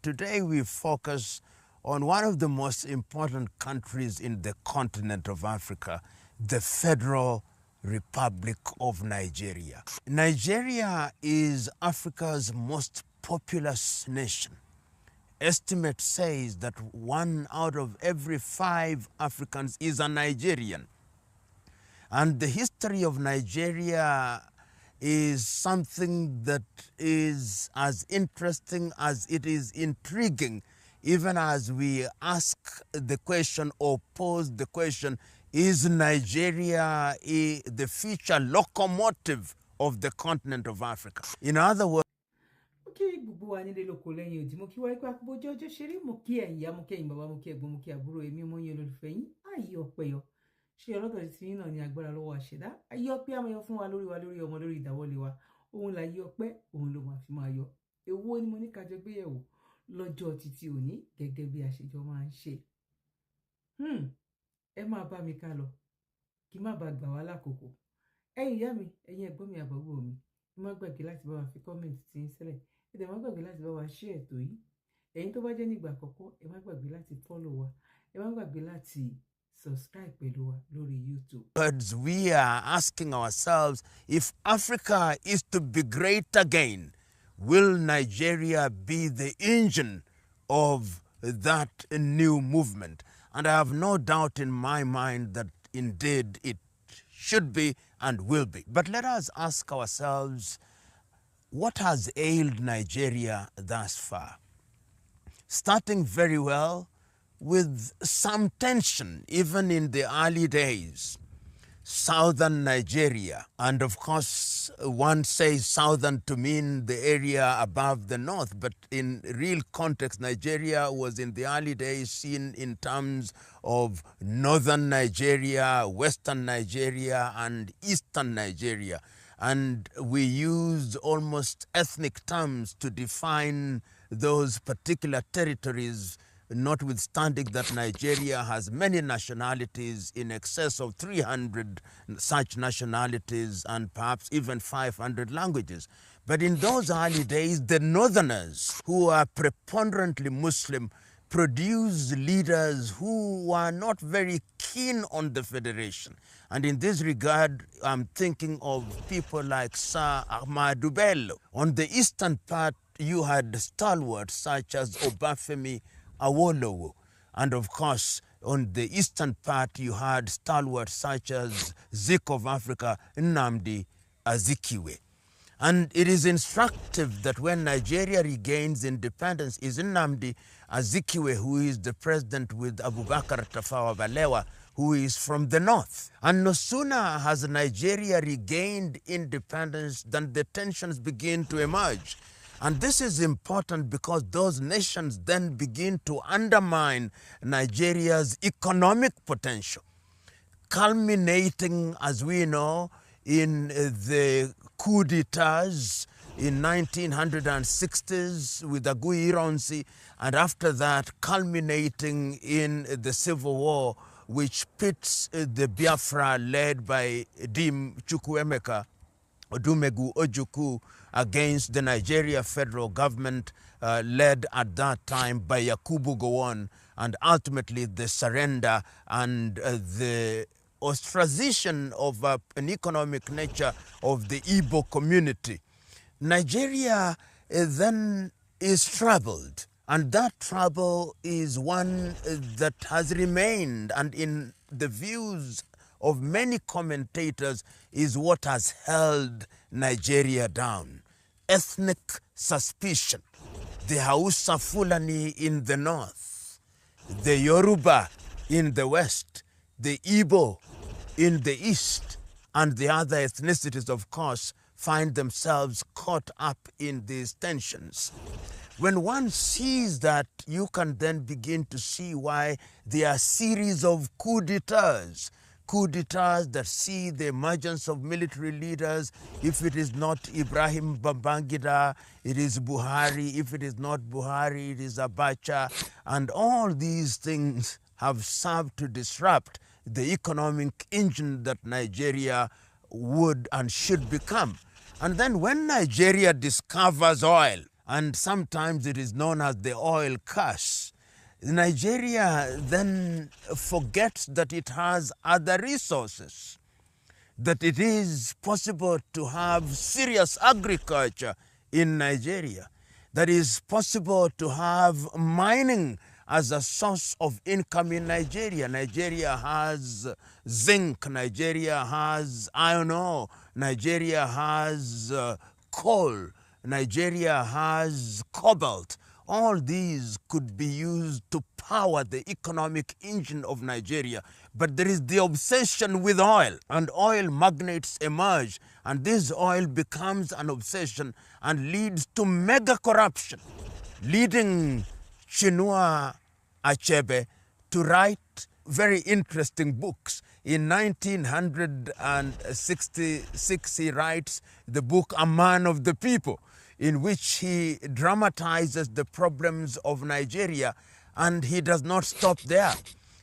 today we focus on one of the most important countries in the continent of Africa, the Federal Republic of Nigeria. Nigeria is Africa's most populous nation. Estimate says that 1 out of every 5 Africans is a Nigerian. And the history of Nigeria is something that is as interesting as it is intriguing, even as we ask the question or pose the question, is Nigeria the future locomotive of the continent of Africa? In other words, kí gbogbo wa nílé lóko lẹ́yìn òdì mo kí wá ipá bójú ọjọ́ ṣeré mo kí ẹ̀yin ìyá mo kí ẹ̀yin bàbá mo kí ẹ̀gbọ́n mo kí àbúrò èmi ọmọ yín olólùfẹ́ yín ayé ọpẹ́ yọ ṣé ọlọ́dọ̀ ti yín náà ní agbára lọ́wọ́ àṣẹdá ayé ọpẹ́ àmọ́ fún wa lórí ọmọ lórí ìdáwọ́lé wa òun là yí ọpẹ́ òun ló máa fi máa yọ èwo ni mo ní kájọ gbéyẹ̀wò lọ́jọ́ títí òní gẹ́gẹ́ bí àṣejọ máa ń ṣe ẹ máa bá mi ká lọ kí má bàa gbà wá lákòókò ẹ̀yin ìyá mi ẹ̀yin ẹ̀gbọ́n mi àbúrò mi ẹ má gbàgbé láti bá wa fi kọ́mẹ̀ntì tí ń sílẹ̀ ẹ má gbàgbé láti bá wa ṣí ètò yìí ẹ̀yin tó bá jẹ́ nígbà àkọ́kọ́ ẹ má gbàgbé láti fọ́lọ̀ wa ẹ má gbàgbé láti subscribe pẹ̀lú wa lórí YouTube. We are asking ourselves, if Africa is to be great again, will Nigeria be the engine of that new movement? And I have no doubt in my mind that indeed it should be and will be. But let us ask ourselves, what has ailed Nigeria thus far? Starting very well with some tension, even in the early days. Southern Nigeria, and of course one says southern to mean the area above the north, but in real context Nigeria was in the early days seen in terms of northern Nigeria, western Nigeria, and eastern Nigeria. And we used almost ethnic terms to define those particular territories, notwithstanding that Nigeria has many nationalities, in excess of 300 such nationalities, and perhaps even 500 languages. But in those early days, the northerners, who are preponderantly Muslim, produced leaders who were not very keen on the federation. And in this regard, I'm thinking of people like Sir Ahmadu Bello. On the eastern part, you had stalwarts such as Obafemi Awolowo. And of course, on the eastern part, you had stalwarts such as Zik of Africa, Nnamdi Azikiwe. And it is instructive that when Nigeria regains independence, is Nnamdi Azikiwe, who is the president, with Abubakar Tafawa Balewa, who is from the north. And no sooner has Nigeria regained independence than the tensions begin to emerge. And this is important because those nations then begin to undermine Nigeria's economic potential, culminating, as we know, in the coup d'etats in 1960s with Aguiyi Ironsi, and after that culminating in the civil war, which pits the Biafra led by Dim Chukwuemeka Odumegu Ojukwu against the Nigeria federal government led at that time by Yakubu Gowon, and ultimately the surrender and the ostracization of an economic nature of the Igbo community. Nigeria then is troubled, and that trouble is one that has remained, and in the views of many commentators is what has held Nigeria down. Ethnic suspicion. The Hausa Fulani in the north, the Yoruba in the west, the Igbo in the east, and the other ethnicities, of course, find themselves caught up in these tensions. When one sees that, you can then begin to see why there are a series of coup d'etats that see the emergence of military leaders. If it is not Ibrahim Babangida, it is Buhari. If it is not Buhari, it is Abacha. And all these things have served to disrupt the economic engine that Nigeria would and should become. And then when Nigeria discovers oil, and sometimes it is known as the oil curse. Nigeria then forgets that it has other resources, that it is possible to have serious agriculture in Nigeria, that it is possible to have mining as a source of income in Nigeria. Nigeria has zinc, Nigeria has iron ore, Nigeria has coal, Nigeria has cobalt. All these could be used to power the economic engine of Nigeria. But there is the obsession with oil, and oil magnates emerge, and this oil becomes an obsession and leads to mega corruption, leading Chinua Achebe to write very interesting books. In 1966, he writes the book A Man of the People, in which he dramatizes the problems of Nigeria, and he does not stop there.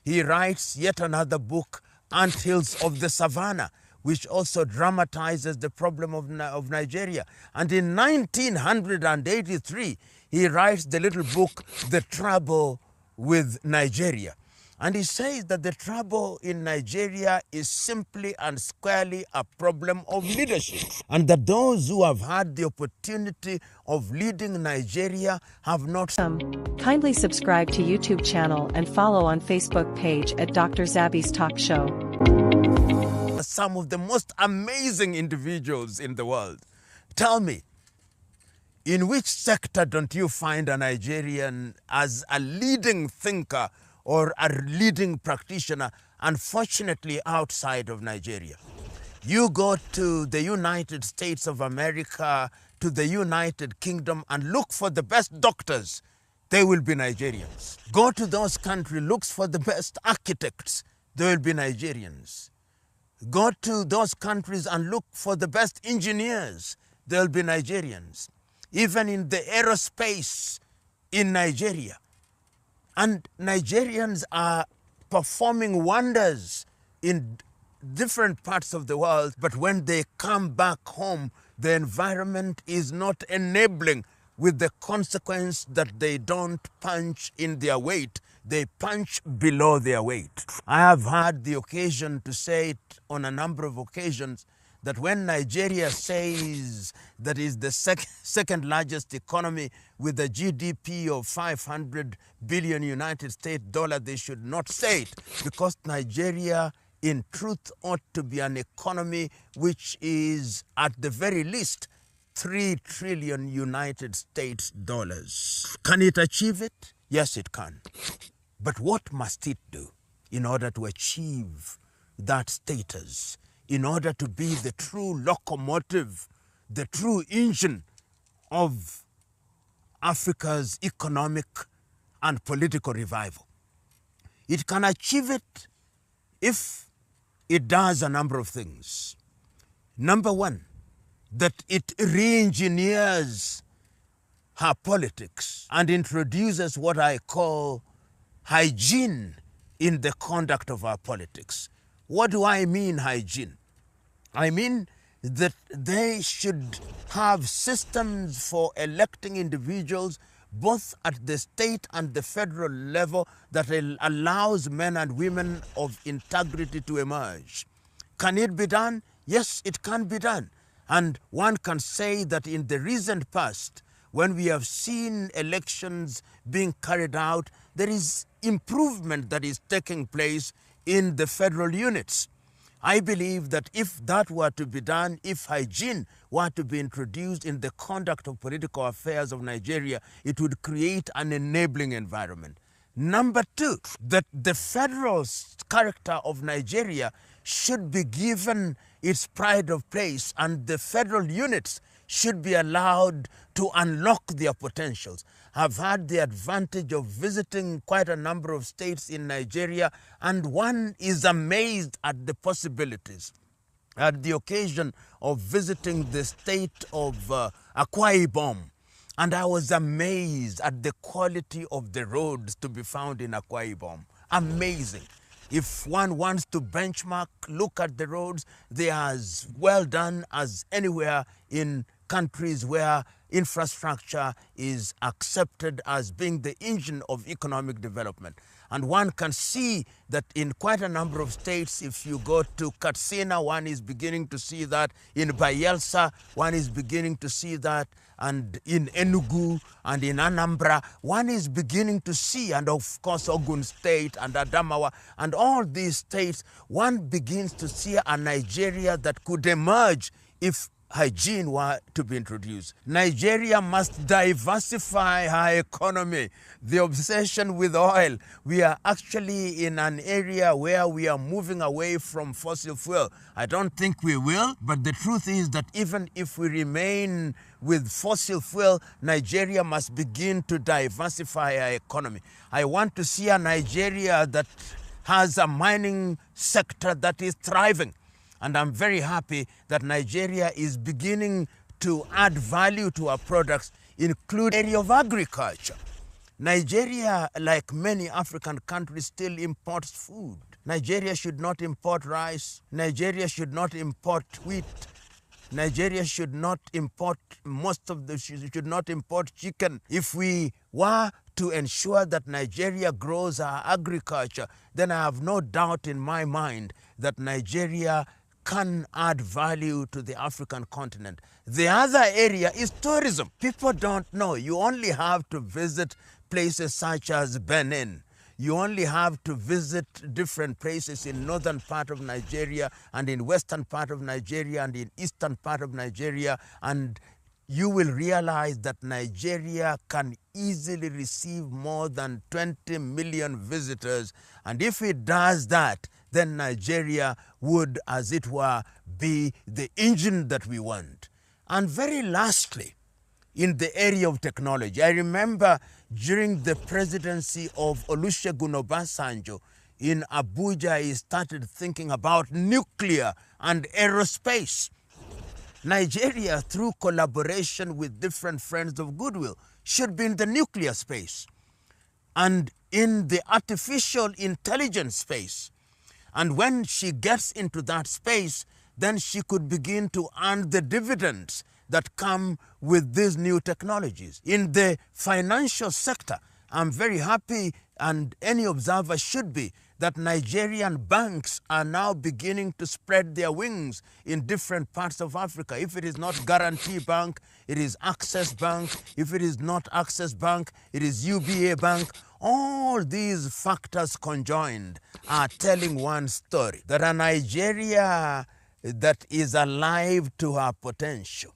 He writes yet another book, Anthills of the Savannah, which also dramatizes the problem of Nigeria. And in 1983, he writes the little book, The Trouble with Nigeria. And he says that the trouble in Nigeria is simply and squarely a problem of leadership, and that those who have had the opportunity of leading Nigeria have not. Kindly subscribe to YouTube channel and follow on Facebook page at Dr. Zabby's Talk Show. Some of the most amazing individuals in the world. Tell me, in which sector don't you find a Nigerian as a leading thinker or a leading practitioner, unfortunately outside of Nigeria? You go to the United States of America, to the United Kingdom, and look for the best doctors, they will be Nigerians. Go to those countries, look for the best architects, they will be Nigerians. Go to those countries and look for the best engineers, they will be Nigerians. Even in the aerospace in Nigeria. And Nigerians are performing wonders in different parts of the world, but when they come back home, the environment is not enabling, with the consequence that they don't punch in their weight, they punch below their weight. I have had the occasion to say it on a number of occasions, that when Nigeria says that is the second largest economy with a GDP of 500 billion United States dollars, they should not say it, because Nigeria in truth ought to be an economy which is at the very least 3 trillion United States dollars. Can it achieve it? Yes, it can. But what must it do in order to achieve that status, in order to be the true locomotive, the true engine of Africa's economic and political revival? It can achieve it if it does a number of things. Number one, that it re-engineers her politics and introduces what I call hygiene in the conduct of our politics. What do I mean, hygiene? I mean that they should have systems for electing individuals both at the state and the federal level that allows men and women of integrity to emerge. Can it be done? Yes, it can be done. And one can say that in the recent past, when we have seen elections being carried out, there is improvement that is taking place in the federal units. I believe that if that were to be done, if hygiene were to be introduced in the conduct of political affairs of Nigeria, it would create an enabling environment. Number two, that the federal character of Nigeria should be given its pride of place, and the federal units should be allowed to unlock their potentials. I've had the advantage of visiting quite a number of states in Nigeria, and one is amazed at the possibilities. At the occasion of visiting the state of Akwa Ibom, and I was amazed at the quality of the roads to be found in Akwa Ibom. Amazing. If one wants to benchmark, look at the roads, they are as well done as anywhere in countries where infrastructure is accepted as being the engine of economic development. And one can see that in quite a number of states, if you go to Katsina, one is beginning to see that. In Bayelsa, one is beginning to see that. And in Enugu and in Anambra, one is beginning to see, and of course Ogun State and Adamawa and all these states, one begins to see a Nigeria that could emerge if hygiene were to be introduced. Nigeria must diversify her economy. The obsession with oil, we are actually in an area where we are moving away from fossil fuel. I don't think we will, but the truth is that even if we remain with fossil fuel, Nigeria must begin to diversify our economy. I want to see a Nigeria that has a mining sector that is thriving. And I'm very happy that Nigeria is beginning to add value to our products, including the area of agriculture. Nigeria, like many African countries, still imports food. Nigeria should not import rice. Nigeria should not import wheat. Nigeria should not import should not import chicken. If we were to ensure that Nigeria grows our agriculture, then I have no doubt in my mind that Nigeria can add value to the African continent. The other area is tourism. People don't know. You only have to visit places such as Benin. You only have to visit different places in northern part of Nigeria and in western part of Nigeria and in eastern part of Nigeria, and you will realize that Nigeria can easily receive more than 20 million visitors. And if it does that, then Nigeria would, as it were, be the engine that we want. And very lastly, in the area of technology, I remember during the presidency of Olusegun Obasanjo in Abuja, he started thinking about nuclear and aerospace. Nigeria, through collaboration with different friends of goodwill, should be in the nuclear space and in the artificial intelligence space. And when she gets into that space, then she could begin to earn the dividends that come with these new technologies. In the financial sector, I'm very happy, and any observer should be, that Nigerian banks are now beginning to spread their wings in different parts of Africa. If it is not Guarantee Bank, it is Access Bank. If it is not Access Bank, it is UBA Bank. All these factors conjoined are telling one story, that a Nigeria that is alive to her potential,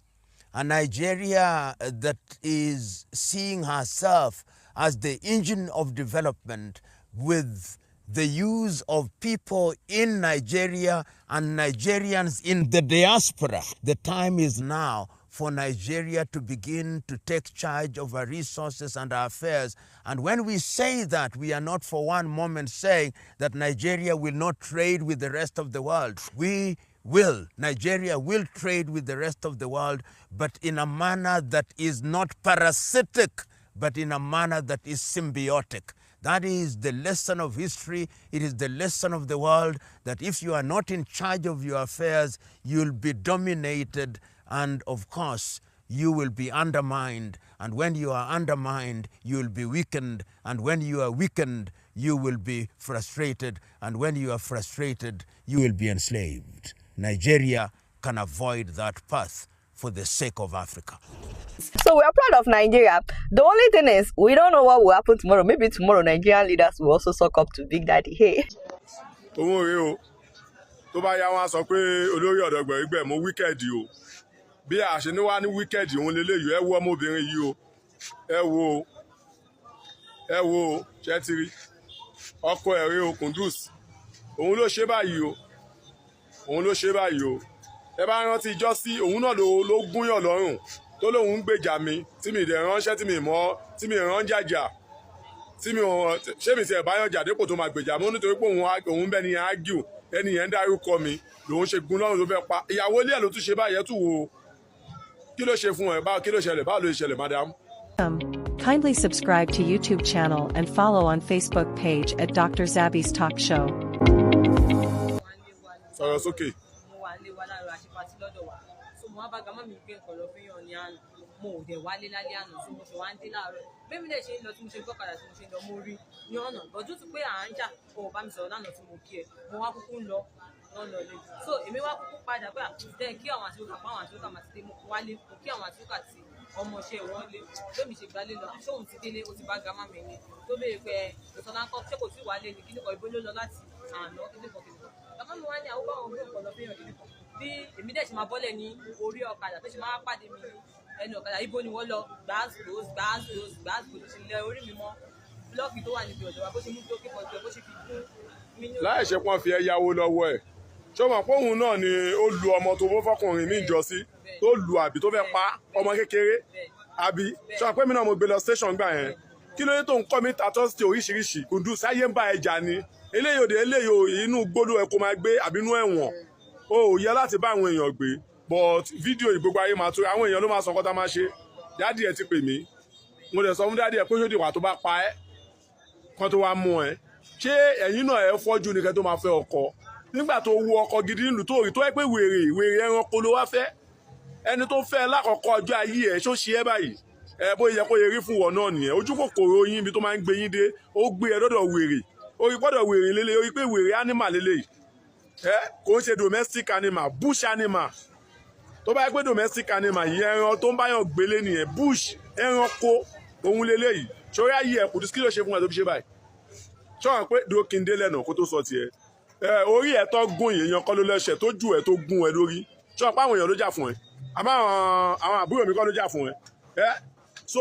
a Nigeria that is seeing herself as the engine of development with the use of people in Nigeria and Nigerians in the diaspora. The time is now for Nigeria to begin to take charge of our resources and our affairs. And when we say that, we are not for one moment saying that Nigeria will not trade with the rest of the world. Nigeria will trade with the rest of the world, but in a manner that is not parasitic, but in a manner that is symbiotic. That is the lesson of history. It is the lesson of the world, that if you are not in charge of your affairs, you'll be dominated, and of course, you will be undermined. And when you are undermined, you will be weakened. And when you are weakened, you will be frustrated. And when you are frustrated, you will be enslaved. Nigeria can avoid that path for the sake of Africa. So we are proud of Nigeria. The only thing is, we don't know what will happen tomorrow. Maybe tomorrow Nigerian leaders will also suck up to Big Daddy. Hey. Tó bá yá wọn sọ pé olórí ọ̀dọ́gbọ̀n ẹgbẹ́ mú wíkẹ́ẹ̀dì o bí a ṣe ní wá ní wíkẹ́ẹ̀dì òun lélẹ́yìí ẹ wo ọmọbìnrin yìí o ẹ wo ṣẹ́tìrì ọkọ ẹ̀rí o Kunduz òun ló ṣe báyìí o ẹ bá rántí ijọ́ sí òun náà ló gúnyàn lọ́rùn tó lóun ń gbèjà mi tí mi dẹ̀ ránṣẹ́ tí mi rán jàjà tí mi ṣé mi ti ẹ̀ báyọ̀ jà dépò tó máa gbèjà mi nítorí pé òun bẹ́ẹ̀ ni ágìl ẹni yẹn ń dárúkọ mi lòun ṣe gun lọ́rùn ló fẹ́ pa ìyàwó ilé ẹ̀ ló tún ṣe báyẹn tún wò ó kí ló ṣe fún ẹ kí ló ṣẹlẹ̀ báwo ló ṣẹlẹ̀ madam. Kindly subscribe to YouTube channel and follow on Facebook page at Dr. Zabby's Talk Show. Sọ̀rọ̀ sókè. Mo wà nílé wa láàárọ̀ àṣepàtì lọ́dọ̀ wa. So mo wá bá gàmá mi gbé nǹkan lọ fún yàn ní àná mo ò dẹ̀ wálé lálẹ́ àná tí mo ṣe wá ń dé láàárọ̀ bẹ́ẹ̀ mi dẹ̀ ṣe ń lọ tí mo ṣe gbọ́kadà tí mo ṣe ń lọ mo rí ní ọ̀nà lọ́dún tí pé à ń jà o bá mi sọ̀rọ̀ lánàá tí mo kí ẹ mo wá kúkú ń lọ lọ́nà lè so èmi wá kúkú padà pé àtúntẹ̀ kí àwọn àti òkà pa àwọn àti òkà máa ti dé mo wálé mo kí àwọn àti òkà ti ọmọọṣẹ́ wọn lé lómi ṣe gbalé lọ ṣóun ti délé ó ti bá gàmá mi ní tó béèrè pé ìtọ́lá ń kọ́ ṣé kò sí wálé ní kíníkan ìbó ló lọ láti àná kíníkan gàmá mi wá ní àwọn báwọn gbé nǹkan lọ fẹ́yàn kíníkan bí èmi dẹ̀ ṣe máa bọ́lẹ̀ ní orí ọ̀kadà tó ṣe máa pàdé mi ní ẹnu ọ̀kadà ibo ni wọ́n lọ gbàásgbòs ṣe lẹ orí mi mọ́ búlọ́ọ̀kì tó wà níbi ọ̀dọ̀ wa bó ṣe mú tó kíkọ̀ jọ bó ṣe fi kún mi ní. láì ṣe pọ́n fi ẹyáwó lọ́wọ́ ẹ̀ ṣé o mọ̀ pé òun náà ni ó lu ọmọ tó fọ́ fọkùnrin mi jọ sí tó lu àbí tó fẹ́ pa ọmọ kékeré àbí ṣé o mọ̀ pé mi náà mo gbé lọ station gbà yẹn kí ló dé tó ń kọ́ mi atrocity oríṣiríṣi kùndù sáyé ń bá ẹja ni eléyìí òde eléyìí inú gbódò ẹ kó máa gbé àbí inú ẹ̀wọ̀n o ò yẹ láti bá àwọn èèyàn gbé but fídíò ìgbogbo ayé máa tó àwọn èèyàn ló máa sọ kọ́tà máa ṣe dáàdì ẹ ti pè mí mo dẹ̀ sọ fún dáàdì ẹ pé ṣó dìwà tó bá pa ẹ́ kan tó wá mú ẹ ṣé ẹ̀yin náà ẹ fọ́jú nìkan tó máa fẹ́ ọkọ nígbà tó wo ọkọ gidi nílùú tó rí tó ẹ pé wèrè ẹranko ló wá fẹ́ ẹni tó fẹ́ lákọ̀ọ́kọ́ ọjọ́ ayé ẹ ṣó ṣe ẹ báyìí ẹ bó yẹ kó yẹ rí fún wọn náà nìyẹn ojú kòkòrò yín ibi tó máa ń gbé yín dé ó gbé ẹ lọ́dọ̀ wèrè orí gbọ́dọ̀ wèrè lélẹ̀ orí pé wèrè animal lélẹ̀ kò ń ṣe domestic animal bush animal tó bá yẹ pé domestic animal yìí ẹran tó ń báyàn gbélé nìyẹn bush ẹranko òun lélẹ̀ yìí sórí ayé ẹ kò kí ló ṣe fún ẹ tó fi ṣe báyìí sọ̀rọ̀ pé dúró kí n dé lẹ́nà kó tó sọ tiẹ̀ orí ẹ̀ tó gún èèyàn kọ́ ló lẹ́sẹ̀ tó jù ẹ̀ tó gún ẹ lórí sọ̀rọ̀ pé àwọn èèyàn ló jà fún ẹ àmọ́ àwọn àbúrò mi kọ́ ló jà fún ẹ so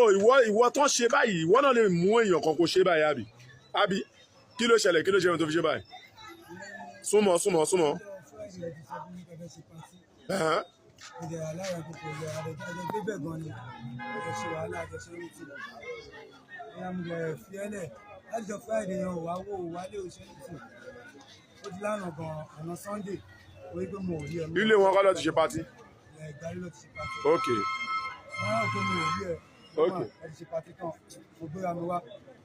ìwọ tó ń ṣe báyìí ìwọ náà lè mú èèyàn kan kó ṣe báyìí àbí kí ló ṣẹlẹ̀ kí ló ṣe tó fi ṣe báyìí súnmọ́. ìdẹ̀rẹ̀ alára gbogbo ilẹ̀ àdẹ̀jáde gbébẹ̀ gan ni àjọṣe wàhálà àjọṣe orí ti lọ ẹ̀yà mo lè fi ẹlẹ̀ láti jọ Friday yan òwá wò wálé òṣèlú tì ó ti lánàá gan ọ̀nà Sunday orí pé mo ò rí ẹ. ilé wọn kọ́ lọ ti ṣe pátí. ìgbàlú ló ti ṣe pátí. ok. wọn á pé mo ò rí ẹ. ok. ẹ ti ṣe pátí tán mo gbéra mi wá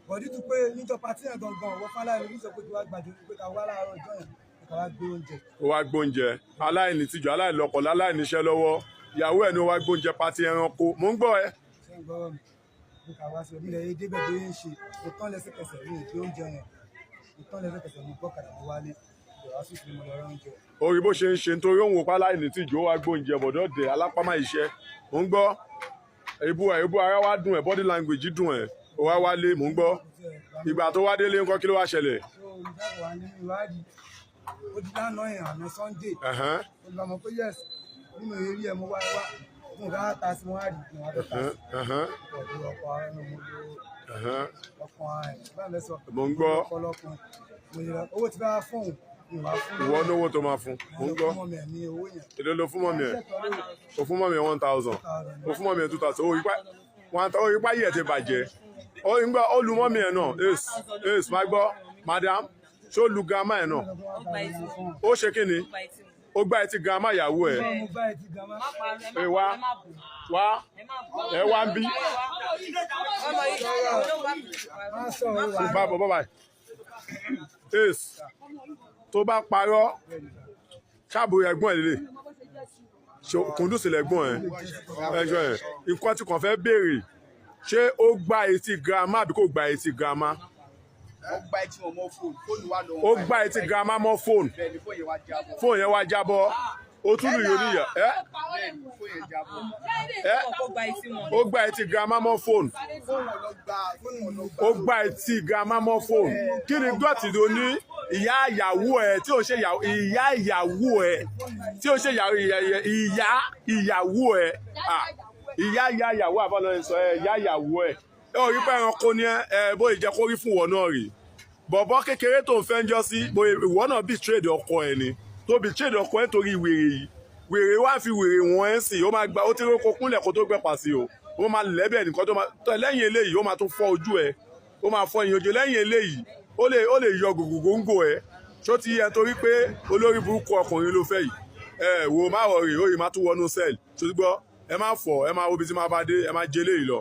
bọ̀dí tún pé níjọ pátí yẹn gangan wọ́n fáláì ní sọ pé kí wá gbàdé pé ká wá láàárọ̀ ọjọ́ yẹn ká wá gbé oúnjẹ. ó wá gbóúnjẹ aláìní tìjú aláìlọ́kọ aláìníṣẹ́ lọ́wọ́ ìyàwó ẹ̀ ni ó wá gbóúnjẹ pátí ẹranko mò ń gbọ́ ẹ. ṣé ń gbọ́ mi mo kà wá sí onílẹ̀ yé débẹ̀ tó yẹn ṣe mo tán lẹ́sẹ̀kẹsẹ̀ rí ìgbé oúnjẹ yẹn mo tán lẹ́sẹ̀kẹsẹ̀ mo gbọ́kàdà mo wálé ìwà sì fi mo lọ rán oúnjẹ. orí bó ṣe ń ṣe nítorí òun ò pa aláìní tìjú ó wá gbóúnjẹ bọ̀dọ̀ dẹ̀ alápámá iṣẹ́ mò ń gbọ́ èébú ara wá dùn ẹ̀ body language dùn ẹ̀ ó wá wálé mò ń gbọ́ ìgbà tó wá délé ńkọ́ kí ló wá ṣẹlẹ̀. olùdáwọ̀ wa ní ìwádìí ó di lánàá yẹn àná Sunday olùdámọ̀ pé yes nínú eré ẹ̀ mo wá mo bá ta sí mo wá rí mo wá tó ta sí ọ̀dọ̀ ọkọ̀ ara ẹni mo lo ọkọ̀ ara ẹ̀ bá mi sọ mo ń gbọ́ ọ̀pọ̀lọpọ̀ owó ti bá fóun ìwà fún ìwọ lówó tó máa fún mo ń gbọ́ èlò ló fún mọ́mí ẹ̀ o fún mọ́mí ẹ̀ 1000 o fún mọ́mí ẹ̀ 2000 ó ipá yìí ẹ̀ ti bàjẹ́ ó ń gbọ́ ó lu mọ́mí ẹ̀ náà ace máa gbọ́ madam ṣé ó lu gàmá ẹ̀ náà ó ṣe kí ni ó gbá etí gàmá ìyàwó ẹ̀ ẹ wá ẹ wá ń bí bá bọ̀ báyìí ace tó bá parọ́ ṣáàbù ẹ̀gbọ́n ẹ̀ lélẹ̀ Kúndùsì lẹ́gbọ́n ẹjọ́ ẹ̀ nǹkan tí kàn fẹ́ béèrè ṣé ó gba etí girama àbí kò gba etí girama. ó gba etí girama mọ́ fóònù fóònù yẹn wá jábọ́ ó tún lù yóò níyà ó gba etí girama mọ́ fóònù ó gba etí girama mọ́ fóònù kí ni gbọ́tì ló ní ìyá ìyàwó ẹ tí ó ṣe ìyá ìyàwó ẹ tí ó ṣe ìyá ìyàwó ẹ ìyá ìyàwó àbọ̀lọ́ sọ ẹ ìyá ìyàwó ẹ ó rí pé ẹranko ní ẹ bó ìjẹ́ kó rí fún wọn náà rí bọ̀bọ̀ kékeré tó ń fẹ́ ń jọ sí ìwọ náà betrayed ọkọ ẹ ni tó betrayed ọkọ ẹ torí wèrè yìí wèrè wá fi wèrè wọn ẹ sìn ó máa gba ó ti rókò kúnlẹ̀ kó tó gbẹ̀pà sí o ó máa lẹ́bẹ̀ nìkan tó máa lẹ́yìn eléyìí ó máa tún fọ́ ojú ẹ ó máa fọ́ ìyànjú lẹ́yìn eléyìí ó lè yọ gògògóńgò ẹ ṣó ti yẹ torí pé olórí burúkú ọkùnrin ló fẹ́ yìí wo má wọ rè ó yìí má tún wọnú sẹ́ẹ̀lì tó ti gbọ́ ẹ má fọ̀ ẹ má wo bí tí má bá dé ẹ má jẹ eléyìí lọ.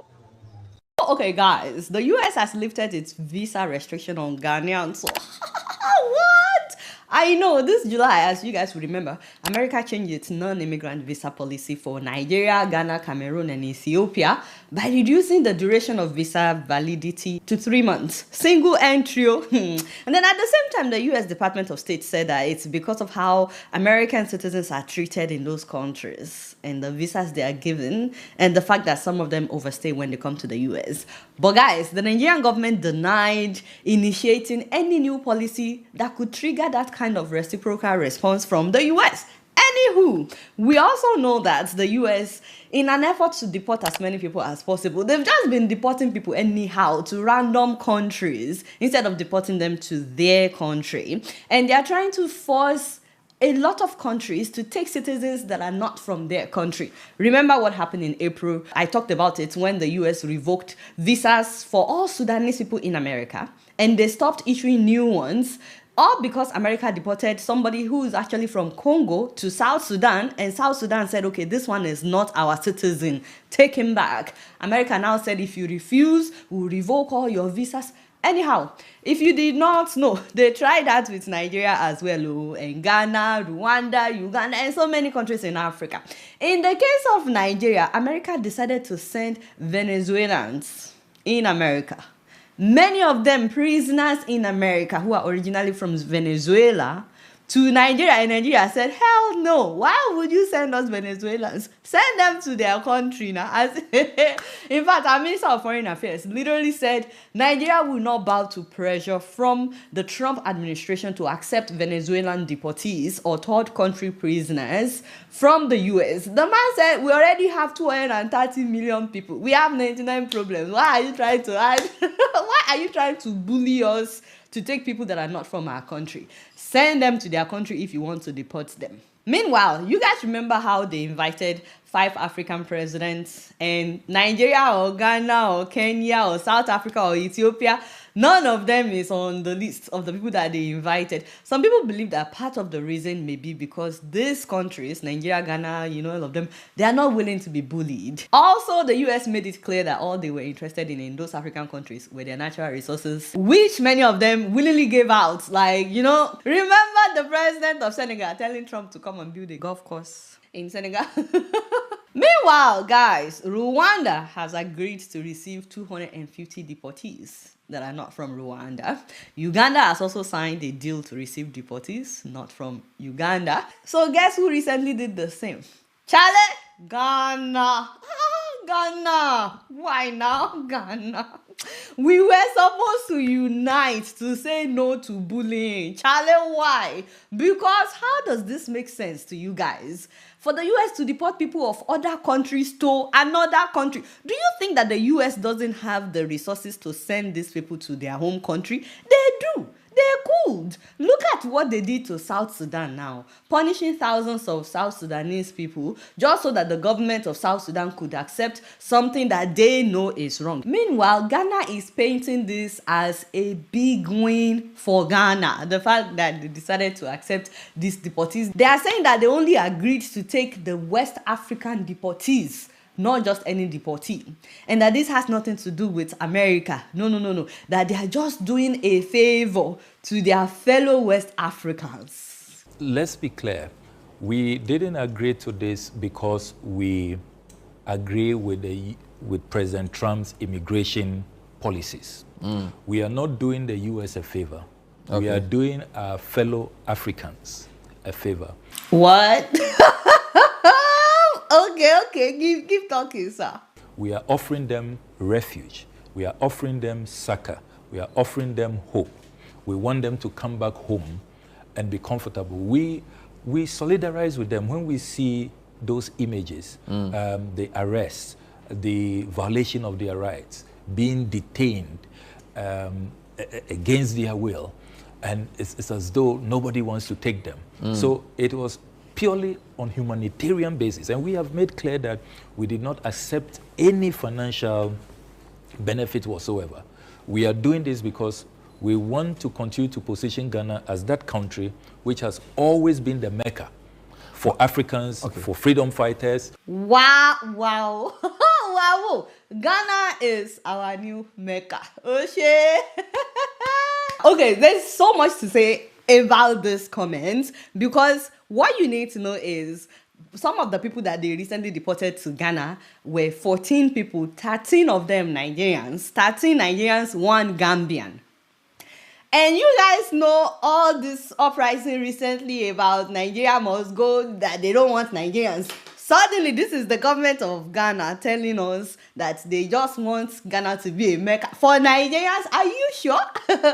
Okay, guys, the US has lifted its visa restriction on Ghanaians. So, what? I know this July, as you guys will remember, America changed its non-immigrant visa policy for Nigeria, Ghana, Cameroon, and Ethiopia by reducing the duration of visa validity to 3 months. Single entry. And then at the same time, the U.S. Department of State said that it's because of how American citizens are treated in those countries and the visas they are given and the fact that some of them overstay when they come to the U.S. But guys, the Nigerian government denied initiating any new policy that could trigger that kind of reciprocal response from the US. Anywho, we also know that the US, in an effort to deport as many people as possible, they've just been deporting people anyhow to random countries instead of deporting them to their country. And they are trying to force a lot of countries to take citizens that are not from their country. Remember what happened in April? I talked about it when the US revoked visas for all Sudanese people in America, and they stopped issuing new ones, all because America deported somebody who is actually from Congo to South Sudan, and South Sudan said, okay, this one is not our citizen, take him back. America now said, if you refuse, we'll revoke all your visas. Anyhow, if you did not know, they tried that with Nigeria as well, and Ghana, Rwanda, Uganda, and so many countries in Africa. In the case of Nigeria, America decided to send Venezuelans in America. Many of them prisoners in America who are originally from Venezuela to Nigeria, and Nigeria said, hell no, why would you send us Venezuelans? Send them to their country now. In fact, our Minister of Foreign Affairs literally said, Nigeria will not bow to pressure from the Trump administration to accept Venezuelan deportees or third country prisoners from the US. The man said, we already have 230 million people. We have 99 problems. Why are you trying to add? Why are you trying to bully us to take people that are not from our country? Send them to their country if you want to deport them. Meanwhile, you guys remember how they invited 5 African presidents, and Nigeria or Ghana or Kenya or South Africa or Ethiopia, none of them is on the list of the people that they invited. Some people believe that part of the reason may be because these countries, Nigeria, Ghana, all of them, they are not willing to be bullied. Also, the US made it clear that all they were interested in those African countries were their natural resources, which many of them willingly gave out. Like, remember the president of Senegal telling Trump to come and build a golf course in Senegal? Meanwhile, guys, Rwanda has agreed to receive 250 deportees that are not from Rwanda. Uganda has also signed a deal to receive deportees not from Uganda. So guess who recently did the same? Charlie? Ghana. Ghana. Why now, Ghana? We were supposed to unite to say no to bullying. Charlie, why? Because how does this make sense to you guys? For the US to deport people of other countries to another country. Do you think that the US doesn't have the resources to send these people to their home country? They do. They could. Look at what they did to South Sudan now, punishing thousands of South Sudanese people just so that the government of South Sudan could accept something that they know is wrong. Meanwhile, Ghana is painting this as a big win for Ghana. The fact that they decided to accept these deportees. They are saying that they only agreed to take the West African deportees, not just any deportee. And that this has nothing to do with America. No. That they are just doing a favor to their fellow West Africans. Let's be clear. We didn't agree to this because we agree with President Trump's immigration policies. We are not doing the US a favor. Okay. We are doing our fellow Africans a favor. What? Okay, keep talking, sir. We are offering them refuge. We are offering them succor. We are offering them hope. We want them to come back home and be comfortable. We solidarize with them when we see those images, the arrests, the violation of their rights, being detained against their will, and it's as though nobody wants to take them. So it was purely on humanitarian basis, and we have made clear that we did not accept any financial benefit whatsoever. We are doing this because we want to continue to position Ghana as that country which has always been the Mecca for Africans, for freedom fighters. Wow. Wow. Ghana is our new Mecca. Okay, there's so much to say about this comment, because what you need to know is some of the people that they recently deported to Ghana were 14 people, 13 of them Nigerians, 13 Nigerians, 1 Gambian. And you guys know all this uprising recently about Nigeria must go, that they don't want Nigerians. Suddenly, this is the government of Ghana telling us that they just want Ghana to be a Mecca for Nigerians. Are you sure?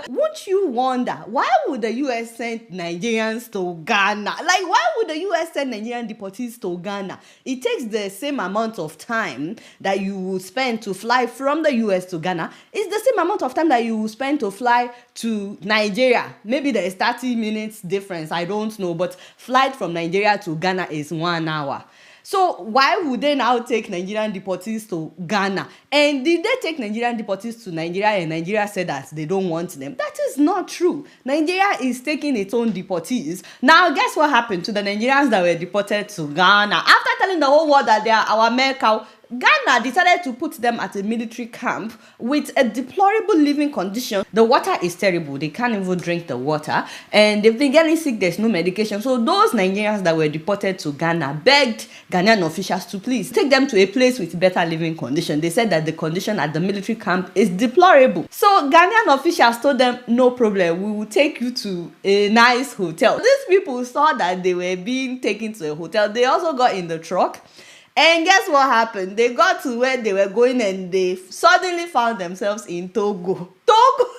Won't you wonder, why would the US send Nigerians to Ghana? Like, why would the US send Nigerian deportees to Ghana? It takes the same amount of time that you would spend to fly from the US to Ghana. It's the same amount of time that you will spend to fly to Nigeria. Maybe there is 30 minutes difference, I don't know, but flight from Nigeria to Ghana is 1 hour. So why would they now take Nigerian deportees to Ghana? And did they take Nigerian deportees to Nigeria and Nigeria said that they don't want them? That is not true. Nigeria is taking its own deportees. Now, guess what happened to the Nigerians that were deported to Ghana? After telling the whole world that they are our Mecca, Ghana decided to put them at a military camp with a deplorable living condition. The water is terrible. They can't even drink the water. And they've been getting sick. There's no medication. So those Nigerians that were deported to Ghana begged Ghanaian officials to please take them to a place with better living condition. They said that the condition at the military camp is deplorable. So Ghanaian officials told them, no problem. We will take you to a nice hotel. These people saw that they were being taken to a hotel. They also got in the truck. And guess what happened? They got to where they were going and they suddenly found themselves in Togo. Togo!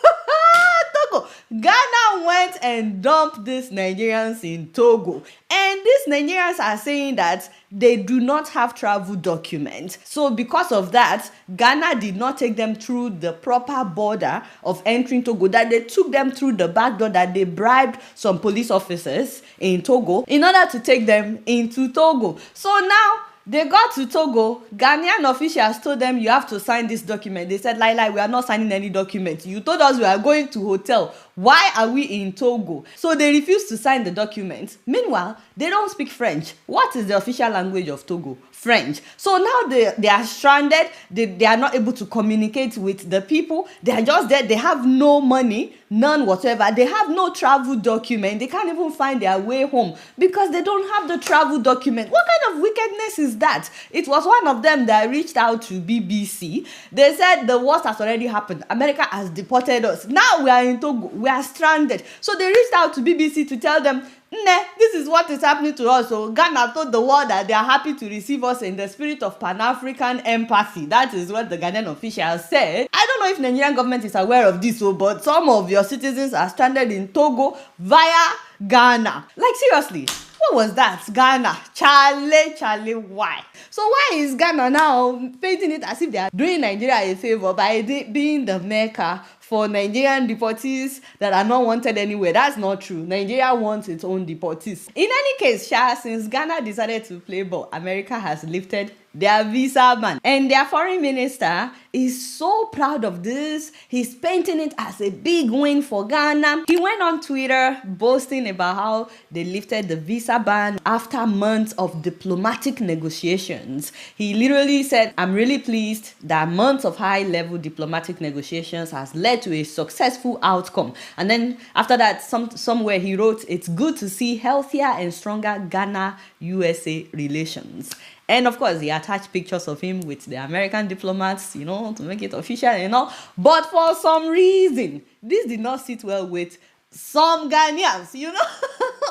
Togo! Ghana went and dumped these Nigerians in Togo. And these Nigerians are saying that they do not have travel documents. So because of that, Ghana did not take them through the proper border of entering Togo, that they took them through the back door, that they bribed some police officers in Togo in order to take them into Togo. So now, they got to Togo. Ghanaian officials told them, you have to sign this document. They said, Lai, we are not signing any document. You told us we are going to hotel. Why are we in Togo? So they refused to sign the document. Meanwhile, they don't speak French. What is the official language of Togo? French. So now they are stranded. They are not able to communicate with the people. They are just there. They have no money, none whatsoever. They have no travel document. They can't even find their way home because they don't have the travel document. What kind of wickedness is that? It was one of them that reached out to BBC. They said the worst has already happened. America has deported us. Now we are in Togo. We are stranded. So they reached out to BBC to tell them, nah, this is what is happening to us. So Ghana told the world that they are happy to receive us in the spirit of Pan-African empathy. That is what the Ghanaian officials said. I don't know if Nigerian government is aware of this, but some of your citizens are stranded in Togo via Ghana. Like, seriously, what was that? Ghana. Charlie, why? So why is Ghana now painting it as if they are doing Nigeria a favor by being the Mecca for Nigerian deportees that are not wanted anywhere? That's not true. Nigeria wants its own deportees. In any case, since Ghana decided to play ball, America has lifted their visa ban. And their foreign minister is so proud of this. He's painting it as a big win for Ghana. He went on Twitter boasting about how they lifted the visa ban after months of diplomatic negotiations. He literally said, I'm really pleased that months of high-level diplomatic negotiations has led to a successful outcome. And then after that, somewhere he wrote, it's good to see healthier and stronger Ghana-USA relations. And of course, he attached pictures of him with the American diplomats, to make it official and all. But for some reason, this did not sit well with some Ghanaians, The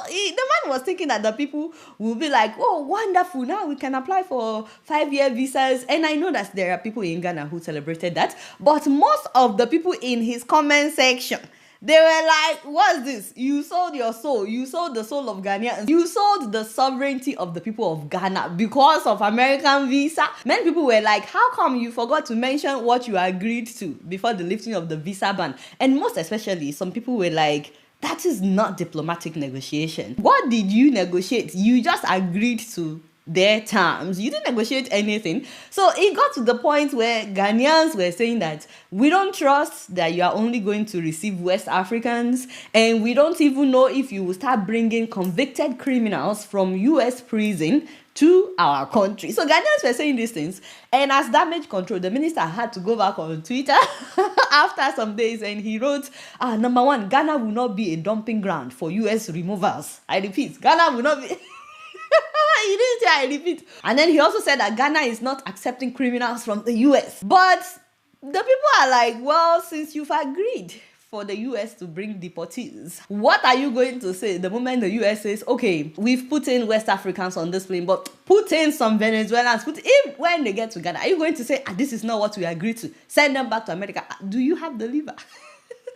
man was thinking that the people will be like, oh, wonderful, now we can apply for 5-year visas. And I know that there are people in Ghana who celebrated that. But most of the people in his comment section, they were like, what's this? You sold your soul. You sold the soul of Ghanaians. You sold the sovereignty of the people of Ghana because of American visa. Many people were like, how come you forgot to mention what you agreed to before the lifting of the visa ban? And most especially, some people were like, that is not diplomatic negotiation. What did you negotiate? You just agreed to their terms. You didn't negotiate anything. So it got to the point where Ghanaians were saying that we don't trust that you are only going to receive West Africans, and we don't even know if you will start bringing convicted criminals from US prison to our country. So Ghanaians were saying these things, and as damage control, the minister had to go back on Twitter after some days, and he wrote, number one, Ghana will not be a dumping ground for US removals. I repeat, Ghana will not be... He didn't say, I repeat. And then he also said that Ghana is not accepting criminals from the US. But the people are like, well, since you've agreed for the US to bring deportees, what are you going to say the moment the US says, okay, we've put in West Africans on this plane, but put in some Venezuelans, when they get to Ghana, are you going to say, this is not what we agreed to, send them back to America? Do you have the liver?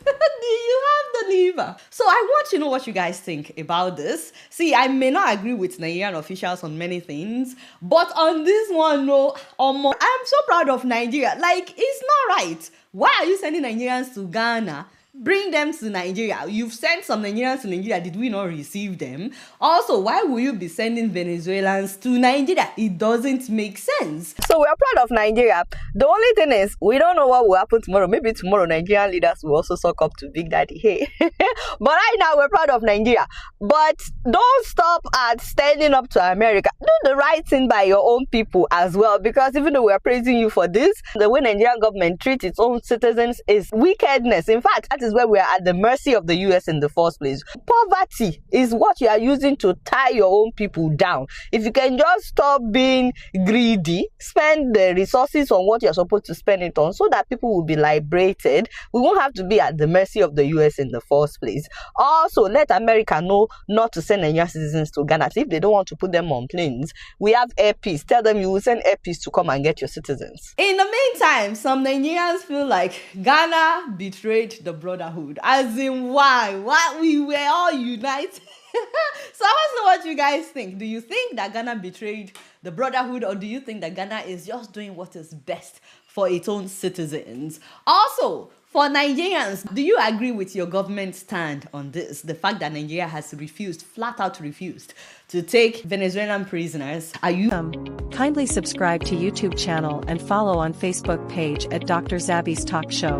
Do you have the liver? So I want to know what you guys think about this. See, I may not agree with Nigerian officials on many things, but on this one, no, I'm so proud of Nigeria. Like, it's not right. Why are you sending Nigerians to Ghana? Bring them to Nigeria. You've sent some Nigerians to Nigeria. Did we not receive them? Also, why will you be sending Venezuelans to Nigeria? It doesn't make sense. So we're proud of Nigeria. The only thing is, we don't know what will happen tomorrow. Maybe tomorrow Nigerian leaders will also suck up to Big Daddy. Hey. But right now, we're proud of Nigeria. But don't stop at standing up to America. Do the right thing by your own people as well. Because even though we're praising you for this, the way Nigerian government treats its own citizens is wickedness. In fact, that is where we are at the mercy of the US in the first place. Poverty is what you are using to tie your own people down. If you can just stop being greedy, spend the resources on what you're supposed to spend it on so that people will be liberated, we won't have to be at the mercy of the US in the first place. Also, let America know not to send Nigerian citizens to Ghana. If they don't want to put them on planes, we have Air Peace. Tell them you will send Air Peace to come and get your citizens. In the meantime, some Nigerians feel like Ghana betrayed the brotherhood. As in, why? Why? We were all united. So I want to know what you guys think. Do you think that Ghana betrayed the brotherhood, or do you think that Ghana is just doing what is best for its own citizens? Also, for Nigerians, do you agree with your government stand on this? The fact that Nigeria has refused, flat out refused, to take Venezuelan prisoners. Are you Kindly subscribe to YouTube channel and follow on Facebook page at Dr. Zabby's Talk Show.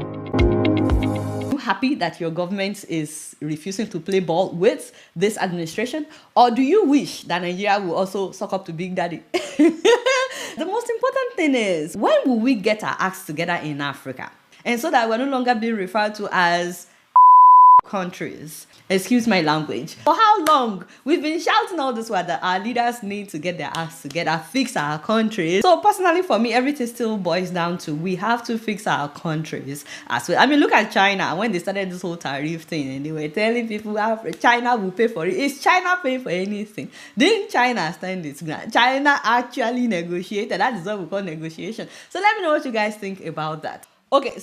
happy that your government is refusing to play ball with this administration? Or do you wish that Nigeria will also suck up to Big Daddy? The most important thing is, when will we get our acts together in Africa? And so that we're no longer being referred to as countries. Excuse my language. For how long? We've been shouting all this while that our leaders need to get their acts together, fix our countries. So personally for me, everything still boils down to we have to fix our countries as well. I mean, look at China. When they started this whole tariff thing and they were telling people China will pay for it. Is China paying for anything? Didn't China stand its ground? China actually negotiated. That is what we call negotiation. So let me know what you guys think about that. Okay.